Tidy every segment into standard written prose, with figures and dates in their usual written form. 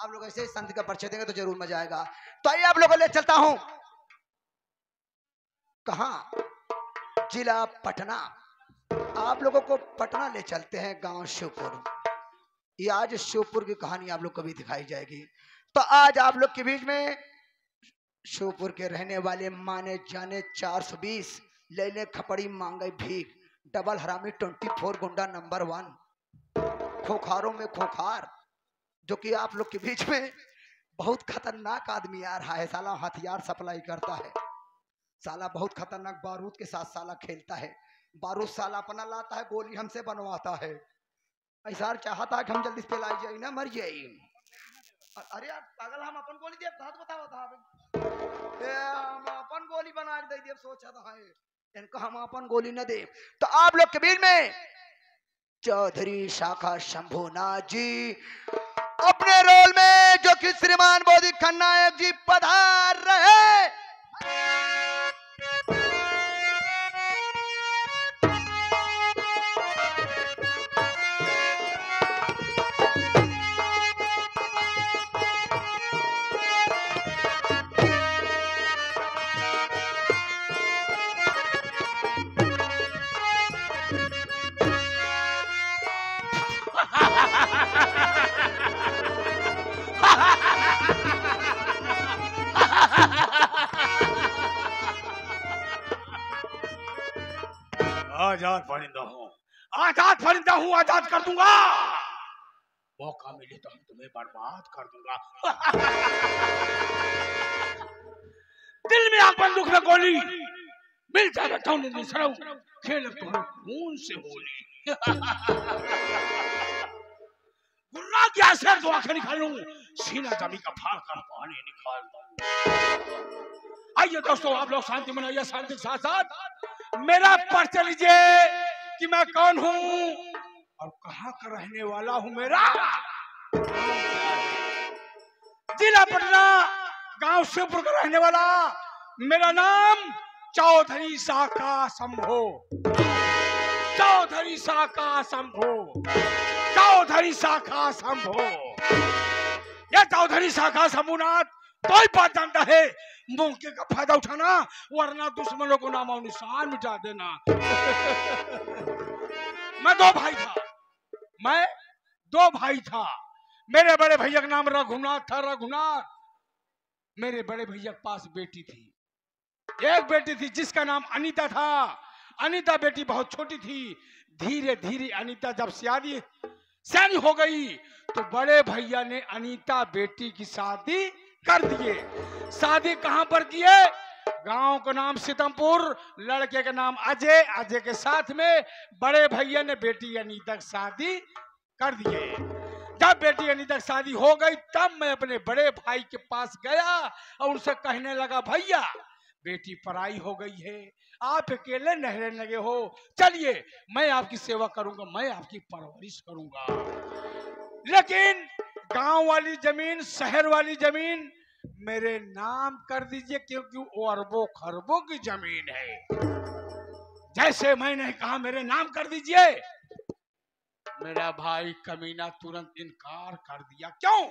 आप लोग ऐसे संत का परिचय देंगे तो जरूर मजा आएगा। तो आइए आप लोगों को ले चलता हूं कहाँ, जिला पटना। आप लोगों को पटना ले चलते हैं, गांव शिवपुर। ये आज शिवपुर की कहानी आप लोग कभी दिखाई जाएगी। तो आज आप लोग के बीच में शिवपुर के रहने वाले माने जाने 420 लेने खपड़ी मांगे भीख, डबल हरामी 24 गुंडा नंबर 1, खोखारों में खोखार, जो कि आप लोग के बीच में बहुत खतरनाक आदमी आ रहा है। साला हथियार सप्लाई करता है, साला बहुत खतरनाक बारूद के साथ साला खेलता है। बारूद साला अपना लाता है, गोली हमसे बनवाता है। ऐसा चाहता है कि हम जल्दी से लाई जाए ना, मर जाए। अरे यार पागल, हम अपन गोली देव था, बताओ था हम अपन गोली बना दे देव, सोचा था इनको हम अपन गोली न दे। तो आप लोग के बीच में चौधरी शाखा शंभुनाथ जी अपने रोल में, जो कि श्रीमान बोधी खन्नायक जी पधार रहे। आजाद परिंदा हूँ, आजाद परिंदा हूँ, आजाद कर दूंगा। मौका मिले तो हम तुम्हें बर्बाद कर दूंगा। दिल में आग, बंदूक में गोली, मिल जाएगा खेल तुम्हें खून से होली। गुर्रा क्या सर दो आंखें निकालूं, सीना जमी का फाड़ कर पानी निकाल दूं। आइए दोस्तों, आप लोग शांति मनाइए, शांति के साथ साथ मेरा परिचय लीजिए कि मैं कौन हूं और कहां का रहने वाला हूं। मेरा जिला पटना, गांव शिवपुर का रहने वाला। मेरा नाम चौधरी शाखा शंभो, चौधरी शाखा शंभो, चौधरी शाखा शंभो। यह चौधरी शाखा शंभुनाथ कोई बात जानता है, मौके का फायदा उठाना, वरना दुश्मनों को नाम और निशान मिटा देना। मैं दो भाई था। मेरे बड़े भैया का नाम रघुनाथ था, रघुनाथ। मेरे बड़े भैया के पास बेटी थी, एक बेटी थी जिसका नाम अनीता था। अनीता बेटी बहुत छोटी थी। धीरे धीरे अनीता जब सियानी हो गई तो बड़े भैया ने अनीता बेटी की शादी कर दिए। शादी कहां पर किए? गांव का नाम सीतमपुर, लड़के का नाम अजय। अजय के साथ में बड़े भैया ने बेटी अनीता की शादी कर दिए। जब बेटी अनीता की शादी हो गई तब मैं अपने बड़े भाई के पास गया और उनसे कहने लगा, भैया बेटी पराई हो गई है, आप अकेले नहरे लगे हो, चलिए मैं आपकी सेवा करूंगा, मैं आपकी परवरिश करूंगा। लेकिन गांव वाली जमीन, शहर वाली जमीन मेरे नाम कर दीजिए, क्योंकि वो अरबों खरबों की जमीन है। जैसे मैंने कहा मेरे नाम कर दीजिए, मेरा भाई कमीना तुरंत इनकार कर दिया। क्यों?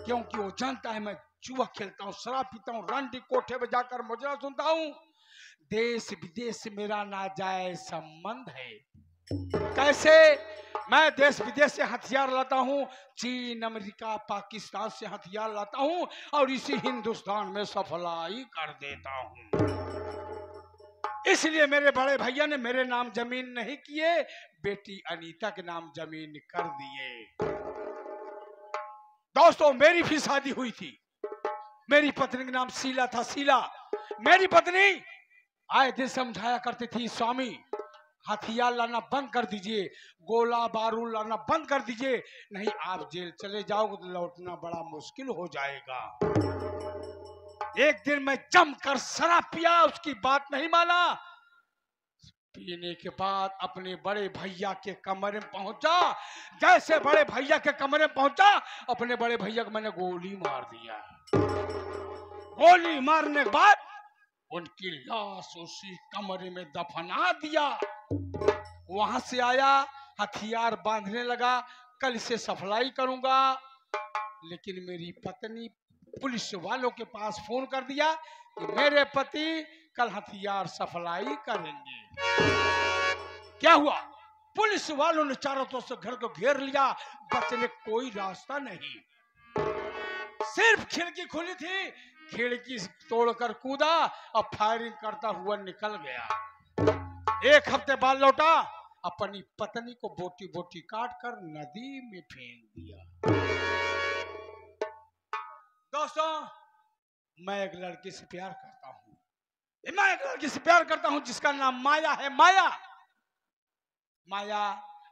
क्योंकि वो जानता है मैं जुआ खेलता हूँ, शराब पीता हूँ, रंडी कोठे पे जाकर मुजरा सुनता हूँ। देश विदेश से मेरा नाजायज संबंध है। कैसे? मैं देश विदेश से हथियार लाता हूँ, चीन, अमेरिका, पाकिस्तान से हथियार लाता हूँ और इसी हिंदुस्तान में सफलाई कर देता हूँ। इसलिए मेरे बड़े भैया ने मेरे नाम जमीन नहीं किए, बेटी अनीता के नाम जमीन कर दिए। दोस्तों, मेरी भी शादी हुई थी। मेरी पत्नी का नाम शीला था, शीला। मेरी पत्नी आए दिन समझाया करती थी, स्वामी हथियार लाना बंद कर दीजिए, गोला बारूद लाना बंद कर दीजिए, नहीं आप जेल चले जाओगे तो लौटना बड़ा मुश्किल हो जाएगा। एक दिन मैं जमकर शराब पिया, उसकी बात नहीं माना। पीने के बाद अपने बड़े भैया के कमरे में पहुंचा। जैसे बड़े भैया के कमरे में पहुंचा, अपने बड़े भैया को मैंने गोली मार दिया। गोली मारने के बाद उनकी लाश उसी कमरे में दफना दिया। वहां से आया, हथियार बांधने लगा, कल से सफलाई करूंगा। लेकिन मेरी पत्नी पुलिस वालों के पास फोन कर दिया कि मेरे पति कल हथियार सप्लाई करेंगे। क्या हुआ? पुलिस वालों ने चारों तरफ से घर को घेर लिया, बचने कोई रास्ता नहीं। सिर्फ खिड़की खुली थी, खिड़की तोड़कर कूदा और फायरिंग करता हुआ निकल गया। एक हफ्ते बाद लौटा, अपनी पत्नी को बोटी बोटी काट कर नदी में फेंक दिया। दोस्तों, मैं एक लड़की से प्यार करता हूं। मैं एक लड़की से प्यार करता हूं जिसका नाम माया है। माया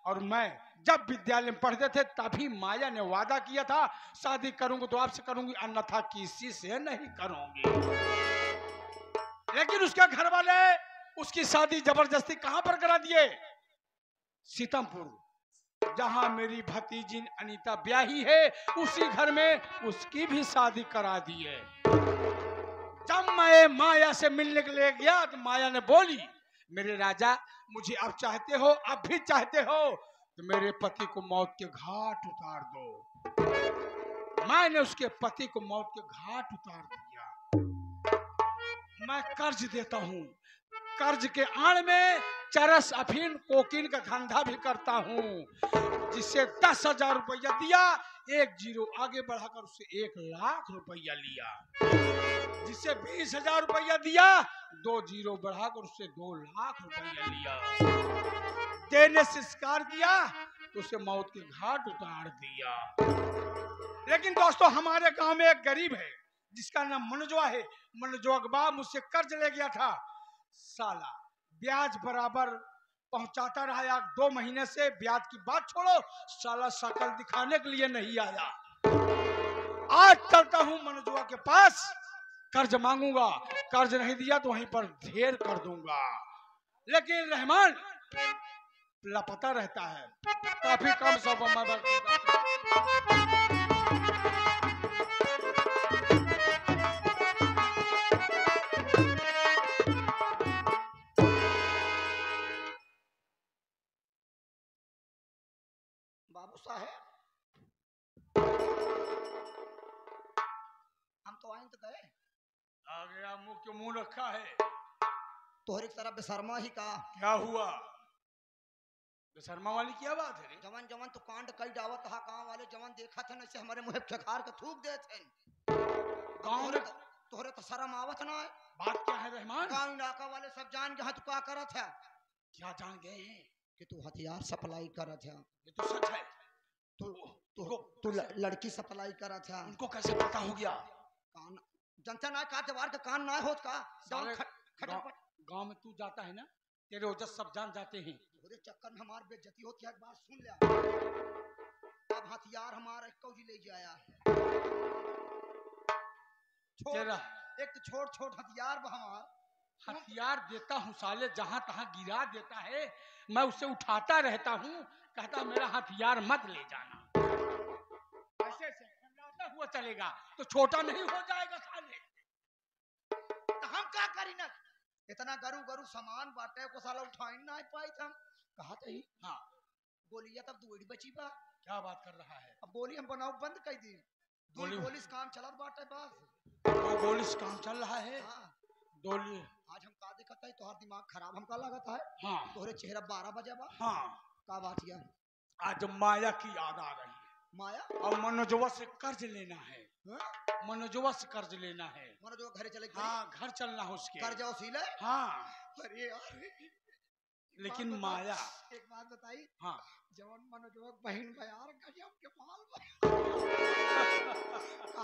और मैं जब विद्यालय में पढ़ते थे तभी माया ने वादा किया था, शादी करूंगी तो आपसे करूंगी, अन्यथा किसी से नहीं करूंगी। लेकिन उसके घर वाले उसकी शादी जबरदस्ती कहां पर करा दिए? सीतापुर, जहां मेरी भतीजी अनीता ब्याही है, उसी घर में उसकी भी शादी करा दी है। जब मैं माया से मिलने के लिए गया तो माया ने बोली, मेरे राजा, मुझे अब चाहते हो, अब भी चाहते हो तो मेरे पति को मौत के घाट उतार दो। मैंने उसके पति को मौत के घाट उतार दिया। मैं कर्ज देता हूँ, कर्ज के आड़ में चरस, अफीम, कोकीन का धंधा भी करता हूँ। जिसे 10,000 रुपया दिया, 1 जीरो आगे बढ़ाकर उससे 1 लाख रुपया लिया। जिसे 20,000 रुपया दिया, 2 जीरो बढ़ाकर उससे 2 लाख रुपया लिया। देने से स्वीकार किया तो उसे मौत के घाट उतार दिया। लेकिन दोस्तों, हमारे गांव में एक गरीब है जिसका नाम मनोजवा है। मनोजवा के बाप मुझसे कर्ज ले गया था। साला ब्याज बराबर पहुंचाता रहा, 1-2 महीने से ब्याज की बात छोड़ो, साला शकल दिखाने के लिए नहीं आया। आज चलता हूं मनोजवा के पास, कर्ज मांगूंगा, कर्ज नहीं दिया तो वहीं पर ढेर कर दूंगा। लेकिन रहमान लापता रहता है, काफी कम समय बाबू साहेब, हम तो आए तो गए। आ गया, मुंह क्यों मुंह रखा है? तोहरे तरफ बेशर्मा ही का। क्या हुआ? बेशर्मा वाली क्या बात है रे? जवन जवन तो कांड कई डावत हा, गांव वाले जवन देखा थे ऐसे हमारे मुंह खखार के थूक दे थे। गांव में तोहरे तो शर्म आवत ना है। बात क्या है रहमान? गांव इलाका वाले सब जान गए तू क्या करत है। क्या जान गए हैं? कि तू हथियार सप्लाई करत है। ये तो सच है। तू लड़की सप्लाई करत है। उनको कैसे पता हो गया? कान जनता ना का दीवार के कान ना होत का। गांव में तू जाता है ना, तेरे वजह सब जान जाते हैं। पूरे चक्कर में हमार बेइज्जती होती है। एक बात सुन ले, अब हथियार हमारा कौजी ले जाया। एक तो छोट छोट हथियार हमार। हथियार देता हूँ साले, जहां तहां गिरा देता है, मैं उसे उठाता रहता हूँ, कहता मेरा हथियार मत ले जाना। ऐसे से फैलाता हुआ चलेगा तो छोटा नहीं हो जाएगा साले। तो हम क्या करी ना, इतना गरु गरु सामान बांटे को साला उठाई ना पाई हम। कहा था हाँ, बोलिया तब दूरी बची बा। क्या बात कर रहा है? अब बोली हम बनाओ बंद कर दी। गोलिस काम चलत बाटे बस। तो गोलिस काम चल रहा है। हाँ। गोली आज हम का देखता है, तोहर दिमाग खराब हमका लगता है। हाँ। तोहरे चेहरा 12 बजे बा। हाँ। का बात है? आज माया की याद आ रही है। माया और मनोजवा से कर्ज लेना है। मनोजवा से कर्ज लेना है। मनोजवा घर चले। हाँ, घर चलना है उसके। कर्ज वसूले। हाँ। अरे यार, लेकिन माया एक बात बताई। हाँ, जवन मनोजवा बहन का यार गजब के माल कहा था।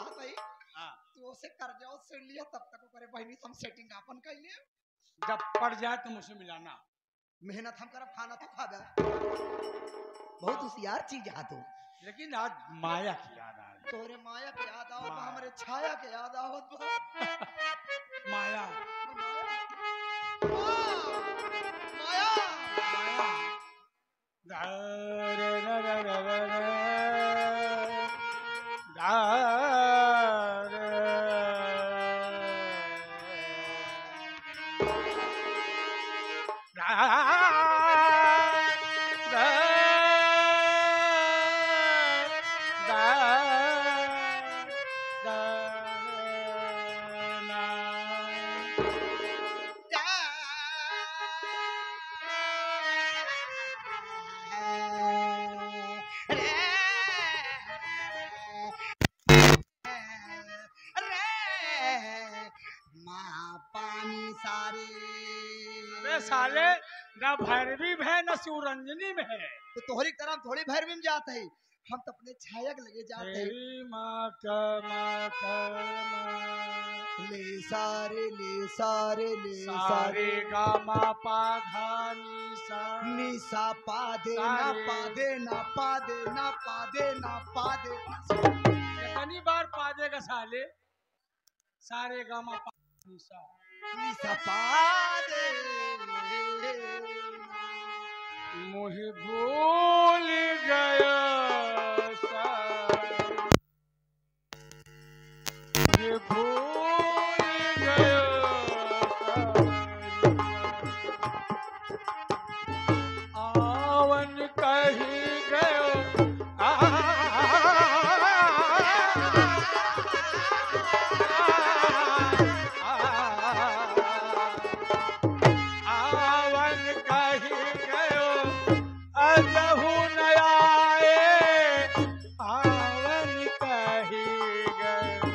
हाँ। तो उसे कर्जा सुन लिया, तब तक करे बहनी हम सेटिंग अपन कर लिए। जब पड़ जाए तुम उसे मिलाना। मेहनत हम करब, खाना तो खा गए। बहुत होशियार चीज है तू। लेकिन आज माया की याद आ रही। तोरे माया के याद आओ, हमारे छाया के याद आओ। माया अबे साले ना भैरवी में है ना शिवरंजनी में है। तो तोहरी तरह थोड़ी भैरवी में जाते हैं, हम तो अपने छाया के लगे जाते हैं। तेरी माता ले सारे सारे गा मा पा धा नी सा पा दे ना पा दे ना पा दे ना पा दे ना पा दे। कितनी बार पा देगा साले? सारे गा मा पा नी सा पा दे। मुझे भूल गया मुझे भूल गया आवन कहीं गयो आवन कहीं गयो अजहू न आए आवन कहीं गयो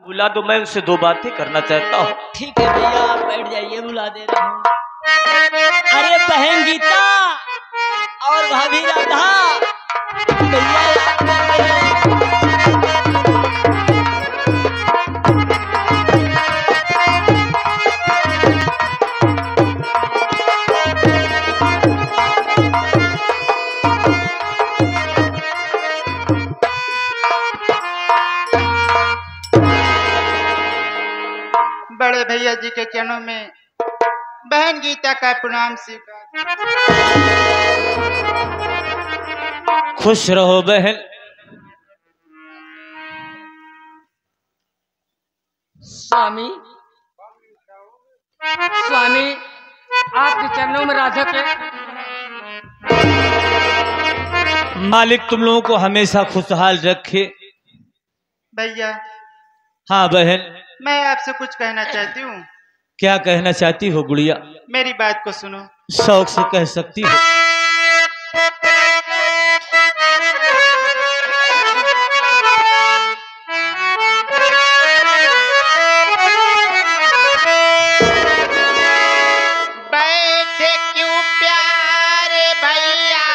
बुला दो, मैं उनसे दो बातें करना चाहता हूँ। ठीक है भैया, आप बैठ जाइए, बुला दे रहा हूँ। अरे बहन गीता और भाभी राधा, भैया याद कर रहे हैं। बड़े भैया जी के चरणों में बहन गीता का प्रणाम स्वीकार। खुश रहो बहन। स्वामी स्वामी, आपके चरणों में राधा के। मालिक तुम लोगों को हमेशा खुशहाल रखे। भैया हाँ बहन, मैं आपसे कुछ कहना चाहती हूँ। क्या कहना चाहती हो गुड़िया? मेरी बात को सुनो। शौक से कह सकती हो। बैठे क्यों प्यारे भैया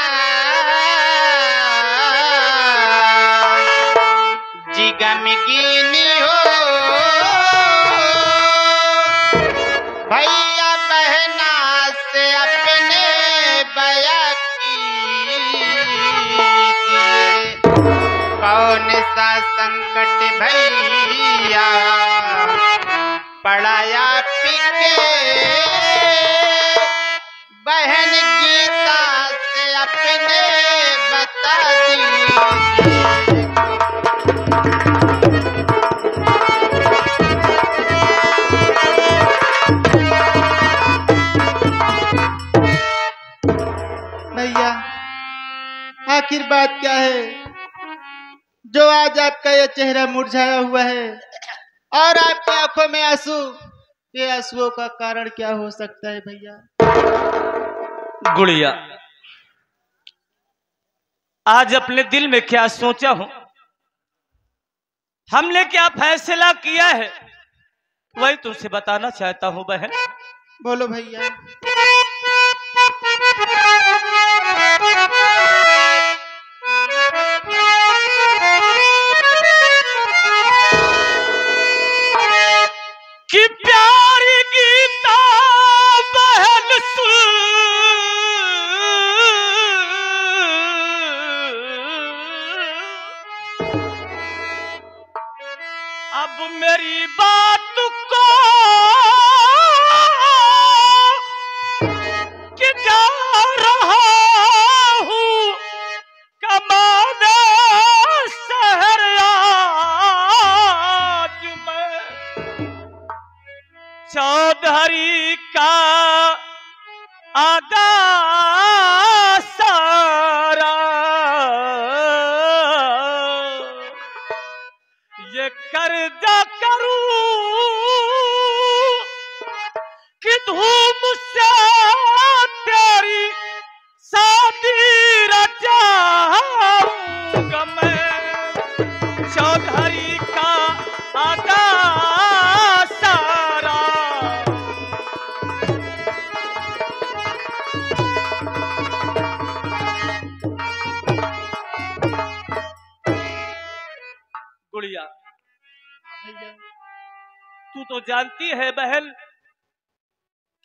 जी गमगीनी हो, भैया बहना से अपने बया कीजिए। कौन सा संकट भैया पड़ाया पिके, बहन गीता से अपने बता दीजिए। भैया आखिर बात क्या है जो आज आपका यह चेहरा मुरझाया हुआ है और आपकी आंखों में आंसू? ये आंसुओं का कारण क्या हो सकता है भैया? गुड़िया, आज अपने दिल में क्या सोचा हूं, हमने क्या फैसला किया है, वही तुमसे बताना चाहता हूं बहन। बोलो भैया। कि प्यारी गीता बहन अब मेरी बात को कि जा रहा हूँ कमाने शहर आज मैं, चौधरी का आधा सारा ये कर्जा करूं कि धूम से तेरी शादी रचाऊंगा मैं, चौधरी का आधा सारा। गुड़िया, तू तो जानती है बहन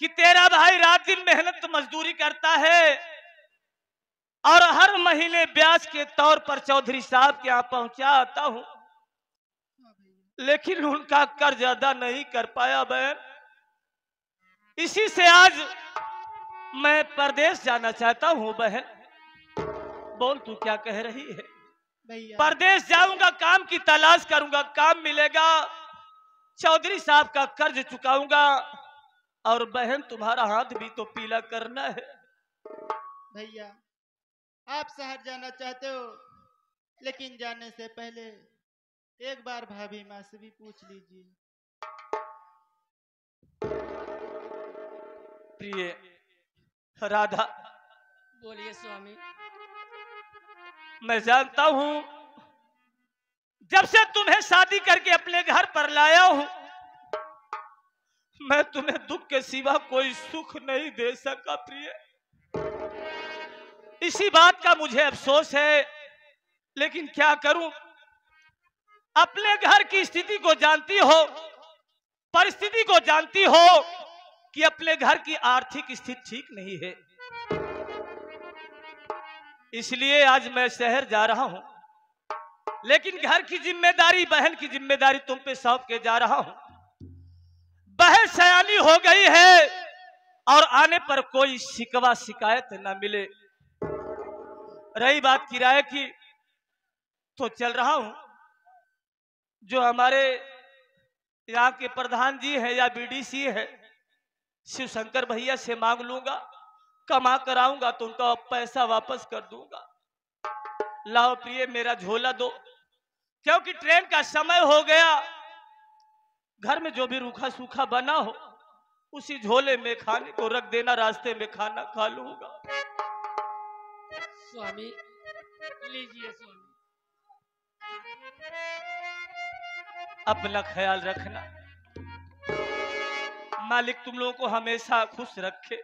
कि तेरा भाई रात दिन मेहनत मजदूरी करता है और हर महीने ब्याज के तौर पर चौधरी साहब के यहाँ पहुंचा आता हूं, लेकिन उनका कर्ज अदा नहीं कर पाया बहन। इसी से आज मैं परदेश जाना चाहता हूं बहन। बोल तू क्या कह रही है? भैया परदेश जाऊंगा, काम की तलाश करूंगा, काम मिलेगा, चौधरी साहब का कर्ज चुकाऊंगा और बहन तुम्हारा हाथ भी तो पीला करना है। भैया आप शहर जाना चाहते हो, लेकिन जाने से पहले एक बार भाभी माँ से भी पूछ लीजिए। प्रिय राधा, बोलिए स्वामी। मैं जानता हूं जब से तुम्हें शादी करके अपने घर पर लाया हूं, मैं तुम्हें दुख के सिवा कोई सुख नहीं दे सका प्रिय। इसी बात का मुझे अफसोस है, लेकिन क्या करूं, अपने घर की स्थिति को जानती हो, परिस्थिति को जानती हो कि अपने घर की आर्थिक स्थिति ठीक नहीं है। इसलिए आज मैं शहर जा रहा हूं, लेकिन घर की जिम्मेदारी, बहन की जिम्मेदारी तुम पे सौंप के जा रहा हूं। बहन सयानी हो गई है और आने पर कोई शिकवा शिकायत ना मिले। रही बात किराए की, तो चल रहा हूं, जो हमारे यहाँ के प्रधान जी है या बीडीसी है, शिव शंकर भैया से मांग लूंगा, कमा कर आऊंगा तो उनका पैसा वापस कर दूंगा। लाओ प्रिय मेरा झोला दो, क्योंकि ट्रेन का समय हो गया। घर में जो भी रूखा सूखा बना हो उसी झोले में खाने को रख देना, रास्ते में खाना खा लूंगा। स्वामी लीजिए स्वामी। अपना ख्याल रखना, मालिक तुम लोगों को हमेशा खुश रखे।